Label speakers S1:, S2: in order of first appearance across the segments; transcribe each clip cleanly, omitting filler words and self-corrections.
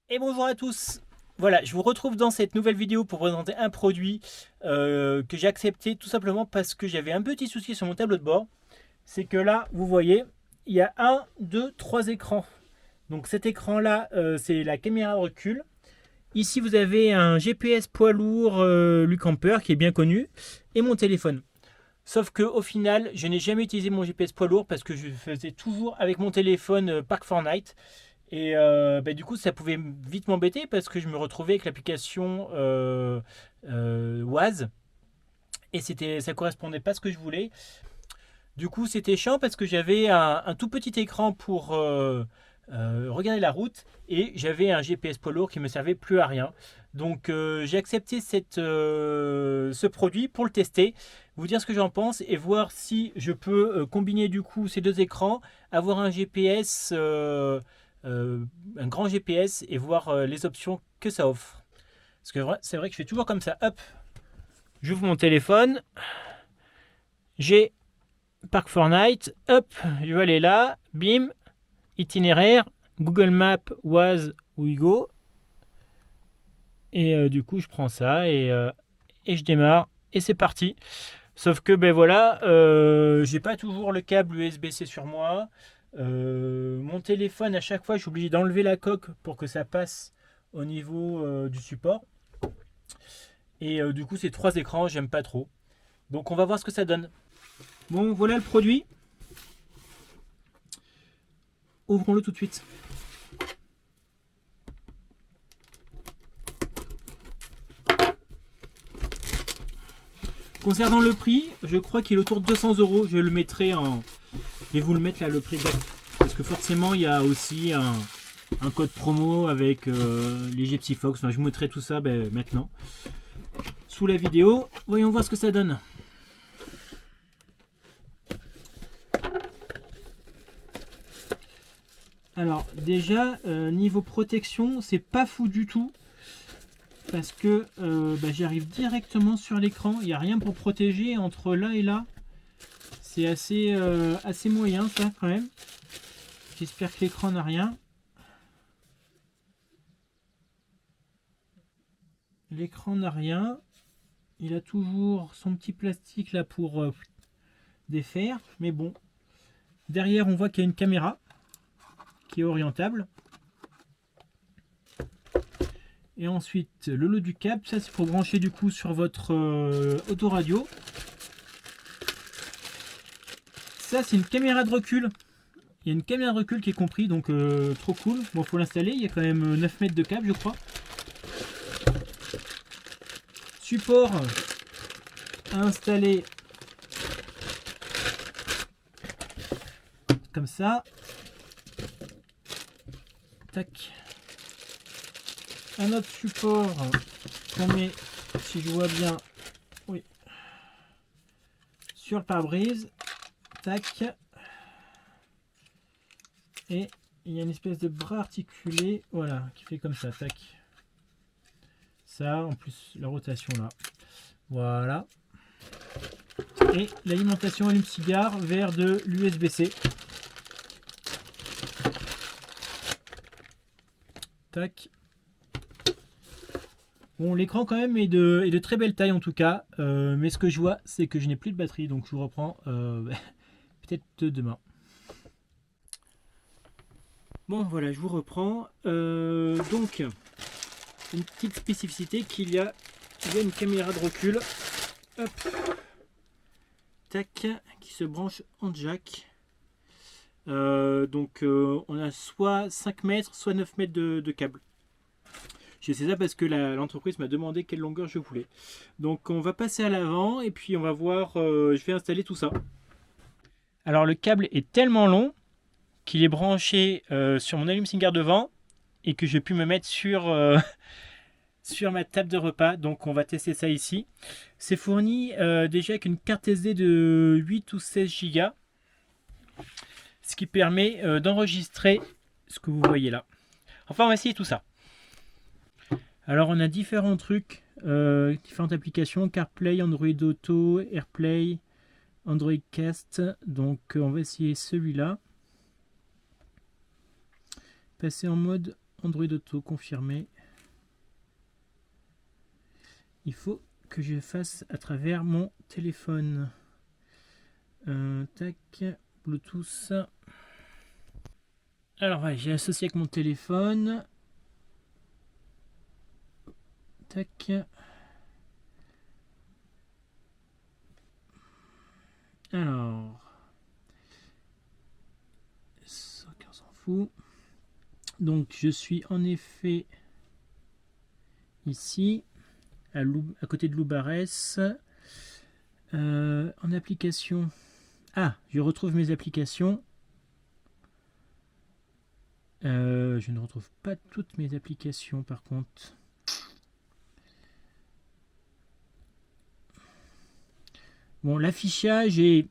S1: Et bonjour à tous. Voilà, je vous retrouve dans cette nouvelle vidéo pour présenter un produit que j'ai accepté tout simplement parce que j'avais un petit souci sur mon tableau de bord. C'est que là, vous voyez, il y a un, deux, trois écrans. Donc cet écran-là, c'est la caméra de recul. Ici, vous avez un GPS poids lourd Lucamper qui est bien connu et mon téléphone. Sauf que au final, je n'ai jamais utilisé mon GPS poids lourd parce que je faisais toujours avec mon téléphone Park Fortnite. Et du coup, ça pouvait vite m'embêter parce que je me retrouvais avec l'application Waze et ça correspondait pas à ce que je voulais. Du coup, c'était chiant parce que j'avais un tout petit écran pour regarder la route et j'avais un GPS poids lourd qui me servait plus à rien. Donc, j'ai accepté ce produit pour le tester, vous dire ce que j'en pense et voir si je peux combiner du coup ces deux écrans, avoir un GPS, un grand GPS et voir les options que ça offre. Parce que c'est vrai que je fais toujours comme ça. Hop, j'ouvre mon téléphone, j'ai Park Fortnite, hop, je vais aller là, bim, itinéraire, Google Maps, Waze, Ouigo. Et du coup, je prends ça et je démarre. Et c'est parti. Sauf que, ben voilà, j'ai pas toujours le câble USB-C sur moi. Mon téléphone, à chaque fois, je suis obligé d'enlever la coque pour que ça passe au niveau du support. Et du coup, ces trois écrans, j'aime pas trop. Donc, on va voir ce que ça donne. Bon, voilà le produit. Ouvrons-le tout de suite. Concernant le prix, je crois qu'il est autour de 200 euros. Je le mettrai en. Je vais vous le mettre là, le prix exact. Parce que forcément, il y a aussi un code promo avec les Gypsy Fox. Enfin, je vous mettrai tout ça maintenant. Sous la vidéo, voyons voir ce que ça donne. Alors, déjà, niveau protection, c'est pas fou du tout. Parce que j'y arrive directement sur l'écran. Il n'y a rien pour protéger entre là et là. C'est assez moyen ça quand même. J'espère que l'écran n'a rien. L'écran n'a rien. Il a toujours son petit plastique là pour défaire. Mais bon. Derrière on voit qu'il y a une caméra qui est orientable. Et ensuite le lot du câble. Ça c'est pour brancher du coup sur votre autoradio. Ça c'est une caméra de recul. Il y a une caméra de recul qui est compris, donc trop cool. Bon, faut l'installer, il y a quand même 9 mètres de câble, je crois. Support à installer comme ça. Tac. Un autre support qu'on met, si je vois bien, oui, sur le pare-brise. Tac. Et il y a une espèce de bras articulé, voilà, qui fait comme ça, tac. Ça, en plus, la rotation là. Voilà. Et l'alimentation allume-cigare vers de l'USB-C. Tac. Bon, l'écran quand même est de très belle taille en tout cas. Mais ce que je vois, c'est que je n'ai plus de batterie. Donc je vous reprends peut-être demain. Bon, voilà, je vous reprends. Donc, une petite spécificité qu'il y a une caméra de recul. Hop. Tac. Qui se branche en jack. On a soit 5 mètres, soit 9 mètres de câble. Je sais ça parce que l'entreprise m'a demandé quelle longueur je voulais. Donc on va passer à l'avant et puis on va voir, je vais installer tout ça. Alors le câble est tellement long qu'il est branché sur mon allume-cigare devant et que je pu me mettre sur ma table de repas. Donc on va tester ça ici. C'est fourni déjà avec une carte SD de 8 ou 16 Go. Ce qui permet d'enregistrer ce que vous voyez là. Enfin on va essayer tout ça. Alors on a différents trucs, différentes applications, CarPlay, Android Auto, AirPlay, Android Cast. Donc on va essayer celui-là. Passer en mode Android Auto confirmé. Il faut que je fasse à travers mon téléphone. Tac, Bluetooth. Alors ouais, j'ai associé avec mon téléphone. Tac. Alors. Ça, on s'en fout. Donc je suis en effet ici, à côté de Loubarès. En application. Ah, je retrouve mes applications. Je ne retrouve pas toutes mes applications par contre. Bon, l'affichage est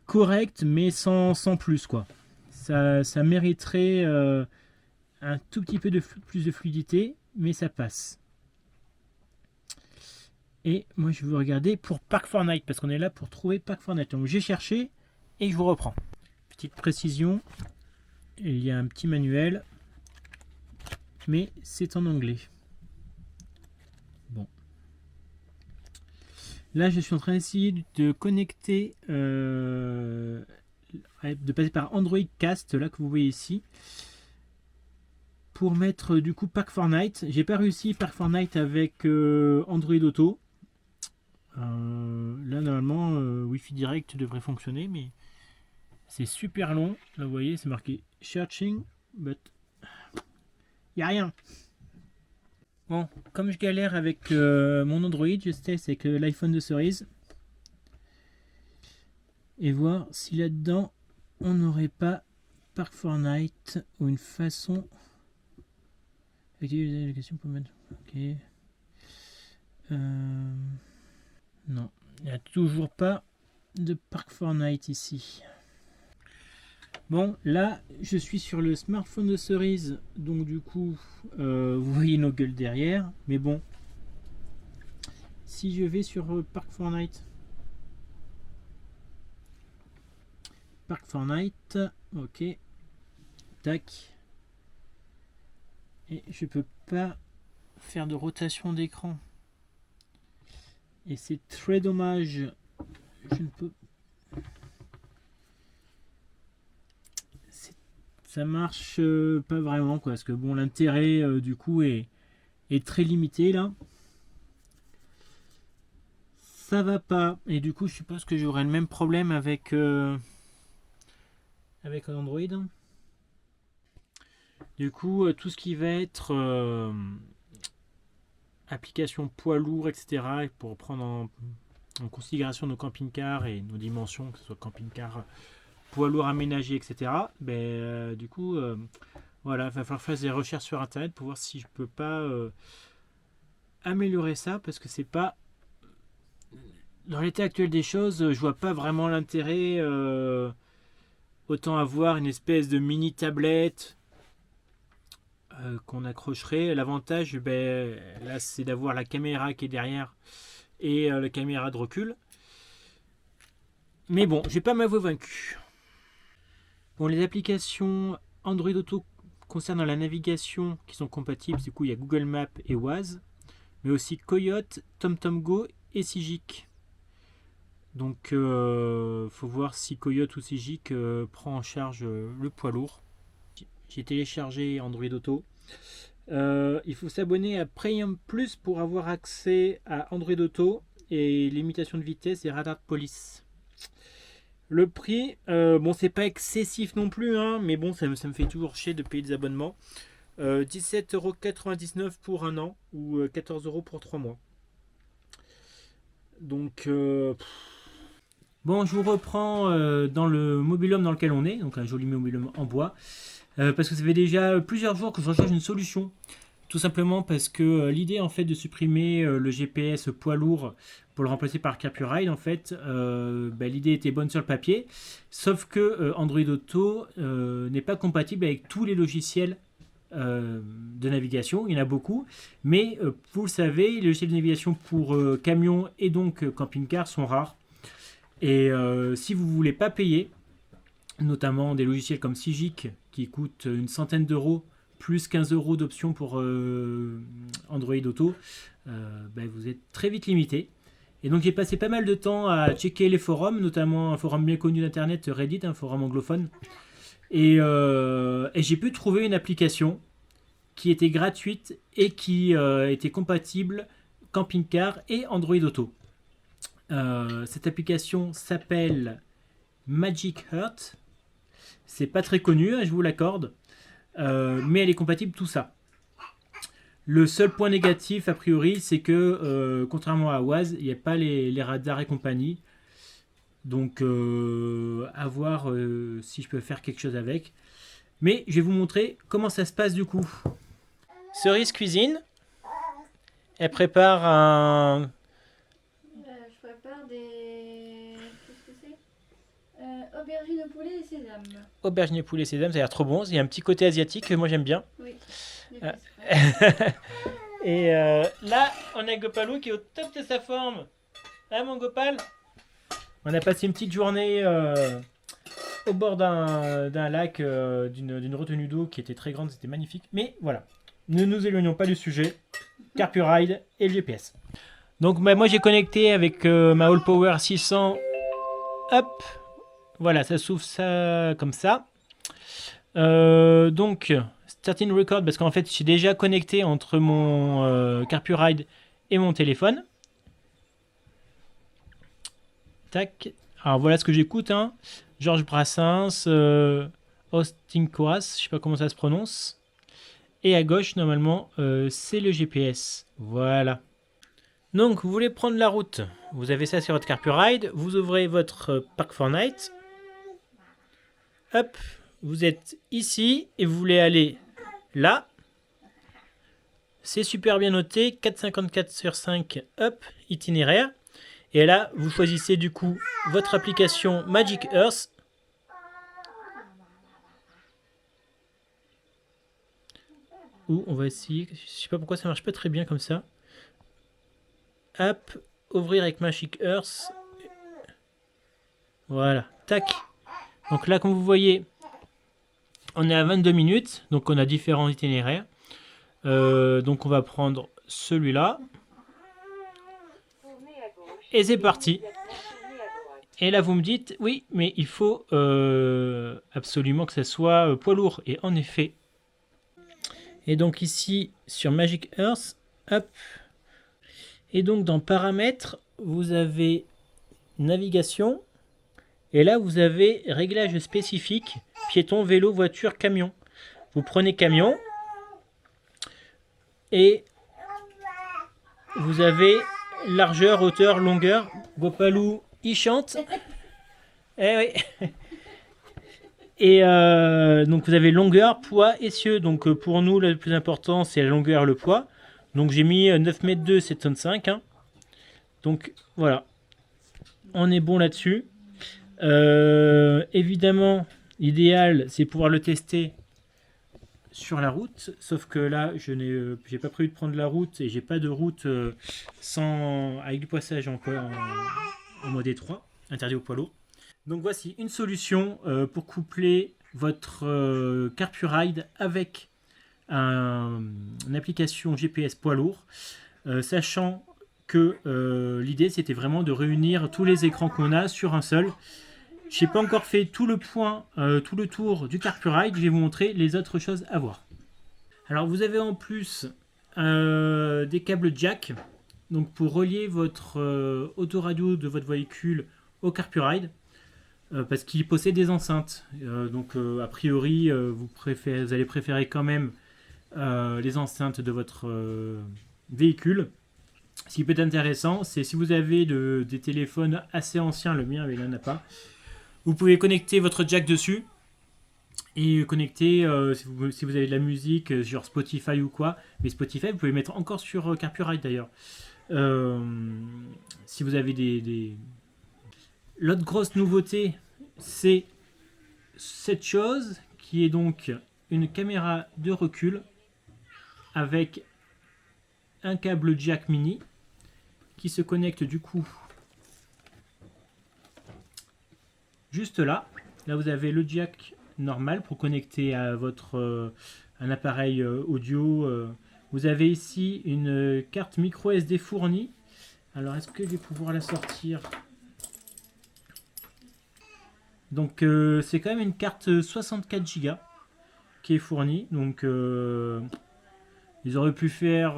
S1: correct, mais sans plus, quoi. Ça mériterait un tout petit peu plus de fluidité, mais ça passe. Et moi, je veux regarder pour Park Fortnite, parce qu'on est là pour trouver Park Fortnite. Donc, j'ai cherché et je vous reprends. Petite précision, il y a un petit manuel, mais c'est en anglais. Bon. Là, je suis en train d'essayer de connecter, de passer par Android Cast, là que vous voyez ici, pour mettre du coup Park Fortnite. J'ai pas réussi Park Fortnite avec Android Auto. Là, normalement, Wi-Fi direct devrait fonctionner, mais c'est super long. Là, vous voyez, c'est marqué Searching, but il n'y a rien. Bon, comme je galère avec mon Android, je teste avec l'iPhone de cerise. Et voir si là-dedans, on n'aurait pas Park Fortnite ou une façon... Activer les applications pour mettre... Ok. Non, il n'y a toujours pas de Park Fortnite ici. Bon, là, je suis sur le smartphone de cerise, donc du coup, vous voyez nos gueules derrière. Mais bon, si je vais sur Park Fortnite, ok, tac, et je peux pas faire de rotation d'écran. Et c'est très dommage. Je ne peux. Ça marche pas vraiment, quoi, parce que bon, l'intérêt du coup est très limité là. Ça va pas. Et du coup, je suppose que j'aurai le même problème avec un Android. Du coup, tout ce qui va être application poids lourd, etc., pour prendre en considération nos camping-cars et nos dimensions, que ce soit camping-car, poids lourd aménagé, etc., du coup, voilà, il va falloir faire des recherches sur Internet pour voir si je peux pas améliorer ça, parce que c'est pas... Dans l'état actuel des choses, je vois pas vraiment l'intérêt. Autant avoir une espèce de mini tablette qu'on accrocherait. L'avantage, là, c'est d'avoir la caméra qui est derrière et la caméra de recul. Mais bon, je vais pas m'avouer vaincu. Bon, les applications Android Auto concernant la navigation qui sont compatibles, du coup, il y a Google Maps et Waze, mais aussi Coyote, TomTomGo et Sigic. Donc, faut voir si Coyote ou Sigic prend en charge le poids lourd. J'ai téléchargé Android Auto. Il faut s'abonner à Premium Plus pour avoir accès à Android Auto et limitation de vitesse et radar de police. Le prix, bon, c'est pas excessif non plus, hein, mais bon, ça me fait toujours chier de payer des abonnements. 17,99€ pour un an ou 14€ pour 3 mois. Donc, bon, je vous reprends dans le mobil-home dans lequel on est, donc un joli mobil-home en bois, parce que ça fait déjà plusieurs jours que je recherche une solution. Tout simplement parce que l'idée en fait de supprimer le GPS poids lourd pour le remplacer par CarPurRide, en fait, l'idée était bonne sur le papier, sauf que Android Auto n'est pas compatible avec tous les logiciels de navigation. Il y en a beaucoup, mais vous le savez, les logiciels de navigation pour camions et donc camping-car sont rares. Et si vous ne voulez pas payer, notamment des logiciels comme Sigic qui coûtent une centaine d'euros plus 15 € d'options pour Android Auto, vous êtes très vite limité. Et donc j'ai passé pas mal de temps à checker les forums, notamment un forum bien connu d'internet, Reddit, un forum anglophone. Et j'ai pu trouver une application qui était gratuite et qui était compatible camping-car et Android Auto. Cette application s'appelle Magic Earth. C'est pas très connu, hein, je vous l'accorde, mais elle est compatible tout ça. Le seul point négatif, a priori, c'est que, contrairement à Waze, il n'y a pas les radars et compagnie. Donc, à voir si je peux faire quelque chose avec. Mais je vais vous montrer comment ça se passe du coup. Cerise cuisine. Elle prépare un...
S2: Je prépare des... Qu'est-ce que c'est aubergines au poulet et sésame.
S1: Aubergine et poulet sésame, ça a l'air trop bon. Il y a un petit côté asiatique que moi j'aime bien.
S2: Oui.
S1: Et là, on a Gopalou qui est au top de sa forme. Hein, mon Gopal? On a passé une petite journée au bord d'un lac, d'une retenue d'eau qui était très grande, c'était magnifique. Mais voilà, ne nous éloignons pas du sujet. CarpuRide et le GPS. Donc moi j'ai connecté avec ma AllPower 600. Hop, voilà, ça s'ouvre ça comme ça. Donc, starting record, parce qu'en fait, je suis déjà connecté entre mon CarpuRide et mon téléphone. Tac. Alors, voilà ce que j'écoute. Hein. Georges Brassens, Austin Coas, je sais pas comment ça se prononce. Et à gauche, normalement, c'est le GPS. Voilà. Donc, vous voulez prendre la route. Vous avez ça sur votre CarpuRide. Vous ouvrez votre Park4Night. Hop. Vous êtes ici et vous voulez aller là. C'est super bien noté. 4,54/5. Hop. Itinéraire. Et là, vous choisissez du coup votre application Magic Earth. Ou on va essayer. Je sais pas pourquoi ça marche pas très bien comme ça. Hop. Ouvrir avec Magic Earth. Voilà. Tac. Donc là, comme vous voyez, on est à 22 minutes. Donc on a différents itinéraires. Donc on va prendre celui-là. Et c'est parti. Et là, vous me dites, oui, mais il faut absolument que ça soit poids lourd. Et en effet. Et donc ici, sur Magic Earth, hop. Et donc dans Paramètres, vous avez Navigation. Et là, vous avez Réglages spécifiques, piéton, vélo, voiture, camion. Vous prenez camion. Et vous avez largeur, hauteur, longueur. Gopalou, il chante. Eh oui. Et donc vous avez longueur, poids, essieu. Donc pour nous, le plus important, c'est la longueur, le poids. Donc j'ai mis 9,2 m, 7,5 tonnes. Hein. Donc voilà. On est bon là-dessus. Évidemment, l'idéal, c'est pouvoir le tester sur la route, sauf que là j'ai pas prévu de prendre la route et j'ai pas de route avec du passage en mode étroit, interdit aux poids lourds. Donc voici une solution pour coupler votre CarpuRide avec une application GPS poids lourd, sachant que l'idée c'était vraiment de réunir tous les écrans qu'on a sur un seul. Je n'ai pas encore fait tout le tour du CarpuRide. Je vais vous montrer les autres choses à voir. Alors vous avez en plus des câbles jack, donc pour relier votre autoradio de votre véhicule au CarpuRide, parce qu'il possède des enceintes. Donc a priori vous allez préférer quand même les enceintes de votre véhicule. Ce qui peut être intéressant, c'est si vous avez des téléphones assez anciens, le mien il n'en a pas. Vous pouvez connecter votre jack dessus et connecter si vous avez de la musique sur Spotify ou quoi. Mais Spotify, vous pouvez mettre encore sur CarpuRide d'ailleurs. Si vous avez L'autre grosse nouveauté, c'est cette chose qui est donc une caméra de recul avec un câble jack mini qui se connecte du coup juste là. Là, vous avez le jack normal pour connecter à un appareil audio. Vous avez ici une carte micro SD fournie. Alors, est-ce que je vais pouvoir la sortir? Donc, c'est quand même une carte 64 Go qui est fournie. Donc, ils auraient pu faire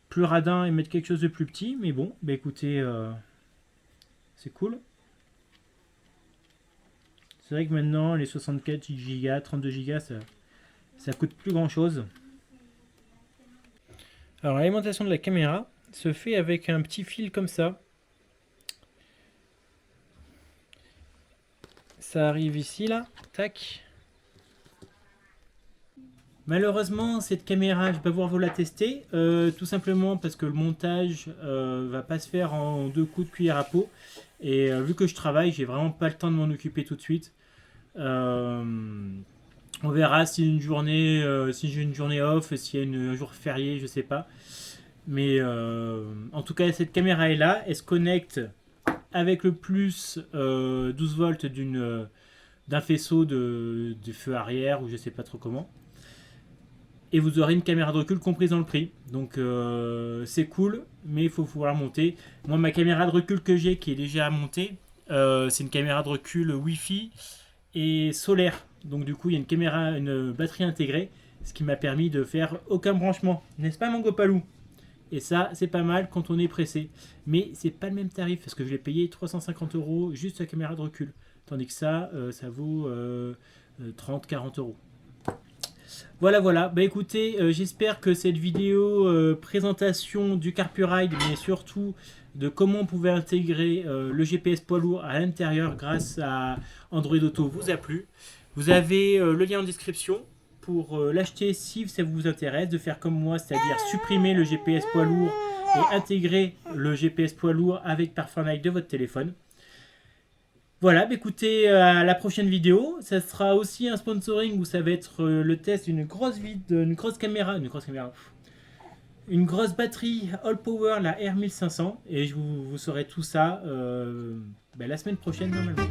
S1: plus radin et mettre quelque chose de plus petit. Mais bon, bah écoutez, c'est cool. C'est vrai que maintenant, les 64 Go, 32 Go, ça coûte plus grand chose. Alors, l'alimentation de la caméra se fait avec un petit fil comme ça. Ça arrive ici, là. Tac. Malheureusement, cette caméra, je vais pas pouvoir vous la tester. Tout simplement parce que le montage va pas se faire en 2 coups de cuillère à peau. Et vu que je travaille, j'ai vraiment pas le temps de m'en occuper tout de suite. On verra si une journée, si j'ai une journée off, s'il y a un jour férié, je sais pas. Mais en tout cas, cette caméra est là. Elle se connecte avec le plus 12 volts d'un faisceau de feu arrière ou je sais pas trop comment. Et vous aurez une caméra de recul comprise dans le prix. Donc c'est cool, mais il faut pouvoir monter. Moi, ma caméra de recul que j'ai, qui est déjà montée, c'est une caméra de recul Wi-Fi et solaire. Donc du coup, il y a une batterie intégrée, ce qui m'a permis de faire aucun branchement. N'est-ce pas, mon Gopalou? Et ça, c'est pas mal quand on est pressé. Mais c'est pas le même tarif, parce que je l'ai payé 350 € juste la caméra de recul. Tandis que ça, ça vaut 30-40 €. Voilà, voilà. Bah écoutez, j'espère que cette vidéo présentation du Carpuride, mais surtout de comment on pouvait intégrer le GPS poids lourd à l'intérieur grâce à Android Auto vous a plu. Vous avez le lien en description pour l'acheter si ça vous intéresse, de faire comme moi, c'est-à-dire supprimer le GPS poids lourd et intégrer le GPS poids lourd avec Parfumite de votre téléphone. Voilà, bah écoutez, à la prochaine vidéo. Ça sera aussi un sponsoring où ça va être le test d'une grosse caméra, une grosse batterie All Power, la R1500. Et vous saurez tout ça la semaine prochaine normalement.